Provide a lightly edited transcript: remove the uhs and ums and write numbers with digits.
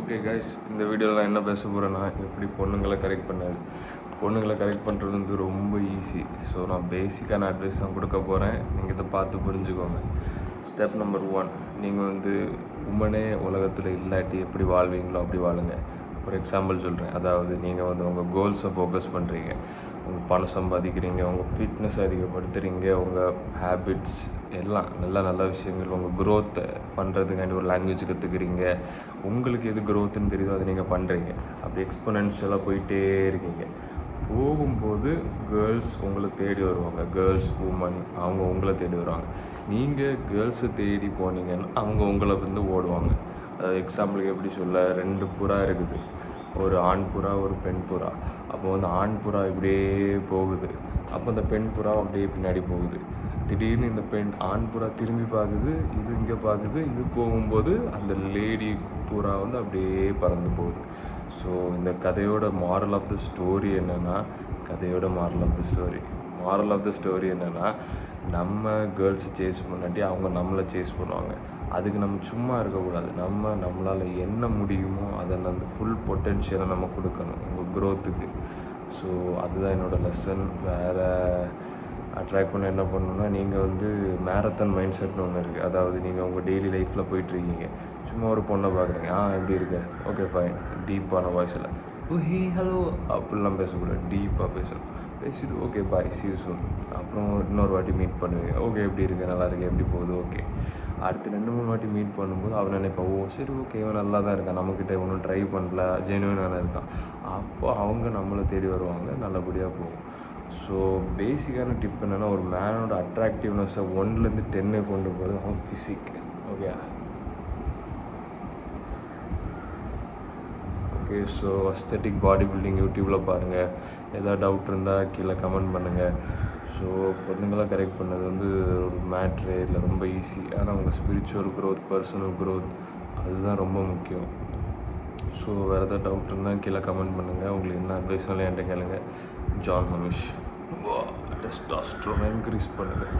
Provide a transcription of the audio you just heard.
Okay guys, இந்த வீடியோவில் நான் என்ன பேச போகிறேன்னா, எப்படி பொண்ணுங்களை கரெக்ட் பண்ணாது. பொண்ணுங்களை கரெக்ட் பண்ணுறது வந்து ரொம்ப ஈஸி. ஸோ நான் பேசிக்கான அட்வைஸ் தான் கொடுக்க போகிறேன். நீங்கள் இதை பார்த்து புரிஞ்சுக்கோங்க. ஸ்டெப் நம்பர் 1, நீங்கள் வந்து உமனே உலகத்தில் இல்லாட்டி எப்படி வாழ்வீங்களோ அப்படி வாழுங்க. ஒரு எக்ஸாம்பிள் சொல்கிறேன். அதாவது நீங்கள் வந்து உங்கள் கோல்ஸை ஃபோக்கஸ் பண்ணுறீங்க, உங்கள் பணம் சம்பாதிக்கிறீங்க, உங்கள் ஃபிட்னஸ் அதிகப்படுத்துகிறீங்க, உங்கள் ஹேபிட்ஸ் எல்லாம் நல்ல விஷயங்கள், உங்கள் க்ரோத்தை பண்ணுறதுக்காண்டி ஒரு லாங்குவேஜ் கற்றுக்குறீங்க. உங்களுக்கு எது க்ரோத்துன்னு தெரியுதோ அதை நீங்கள் பண்ணுறீங்க. அப்படி எக்ஸ்பொனென்ஷியலாக போயிட்டே இருக்கீங்க. போகும்போது கேர்ள்ஸ் உங்களை தேடி வருவாங்க. கேர்ள்ஸ், உமன் அவங்க உங்களை தேடி வருவாங்க. நீங்கள் கேர்ள்ஸை தேடி போனீங்கன்னா அவங்க உங்களை வந்து ஓடுவாங்க. அதாவது எக்ஸாம்பிளுக்கு எப்படி சொல்ல, 2 புறா இருக்குது. ஒரு ஆண் புறா, ஒரு பெண் புறா. அப்போ வந்து ஆண் புறா இப்படியே போகுது, அப்போ அந்த பெண் புறா அப்படியே பின்னாடி போகுது. திடீர்னு இந்த ஆண் புறா திரும்பி பார்க்குது, இது இங்கே பார்க்குது. இது போகும்போது அந்த லேடி புறா வந்து அப்படியே பறந்து போகுது. ஸோ இந்த கதையோட மாரல் ஆஃப் த ஸ்டோரி என்னென்னா, மாரல் ஆஃப் த ஸ்டோரி என்னென்னா, நம்ம கேர்ள்ஸை சேஸ் பண்ணாட்டி அவங்க நம்மளை சேஸ் பண்ணுவாங்க. அதுக்கு நம்ம சும்மா இருக்கக்கூடாது. நம்மளால் என்ன முடியுமோ அதை அந்த ஃபுல் பொட்டென்ஷியலை நம்ம கொடுக்கணும் உங்கள் க்ரோத்துக்கு. ஸோ அதுதான் என்னோடய லெசன். வேறு அட்ராக்ட் பண்ண என்ன பண்ணணுன்னா, நீங்கள் வந்து மேரத்தான் மைண்ட் செட்னு ஒன்று இருக்குது. அதாவது நீங்கள் உங்கள் டெய்லி லைஃப்பில் போயிட்டுருக்கீங்க, சும்மா ஒரு பொண்ணை பார்க்குறீங்க, எப்படி இருக்க, ஓகே ஃபைன், டீப்பான வாய்ஸில் ஹே ஹலோ அப்படிலாம் பேசக்கூடாது. டீப்பாக பேசிட்டு okay bye, C you soon. அப்புறம் இன்னொரு வாட்டி மீட் பண்ணுவீங்க, ஓகே எப்படி இருக்கு, நல்லா இருக்கு, எப்படி போகுது, ஓகே. அடுத்து 2-3 வாட்டி மீட் பண்ணும்போது அவன் நினைப்பா, ஓ சரி ஓகே இவன் நல்லா தான் இருக்கான், நம்மக்கிட்ட ஒன்றும் ட்ரை பண்ணல, ஜெனுவனாக இருக்கான். அப்போ அவங்க நம்மளை தேடி வருவாங்க, நல்லபடியாக போகும். ஸோ பேசிக்கான டிப் என்னென்னா, ஒரு மேனோட அட்ராக்டிவ்னஸை 1லேருந்து 10 கொண்டு போகிறது அவன் physique. Okay so aesthetic body building யூடியூப்பில் பாருங்கள். எதாவது டவுட் இருந்தால் கீழே கமெண்ட் பண்ணுங்கள். ஸோ பொண்ணுங்களை கரெக்ட் பண்ணது வந்து ஒரு மேட்ரு இல்லை, ரொம்ப ஈஸி. ஆனால் உங்கள் ஸ்பிரிச்சுவல் க்ரோத், பர்சனல் க்ரோத் அதுதான் ரொம்ப முக்கியம். ஸோ வேறு எதாவது டவுட் இருந்தால் கீழே கமெண்ட் பண்ணுங்கள். உங்களுக்கு என்ன அட்வைஸ்னாலும் என்கிட்ட கேளுங்க. ஜான் ஹமிஷ். டெஸ்டாஸ்டரோன் இன்க்ரீஸ் பண்ணுங்கள்.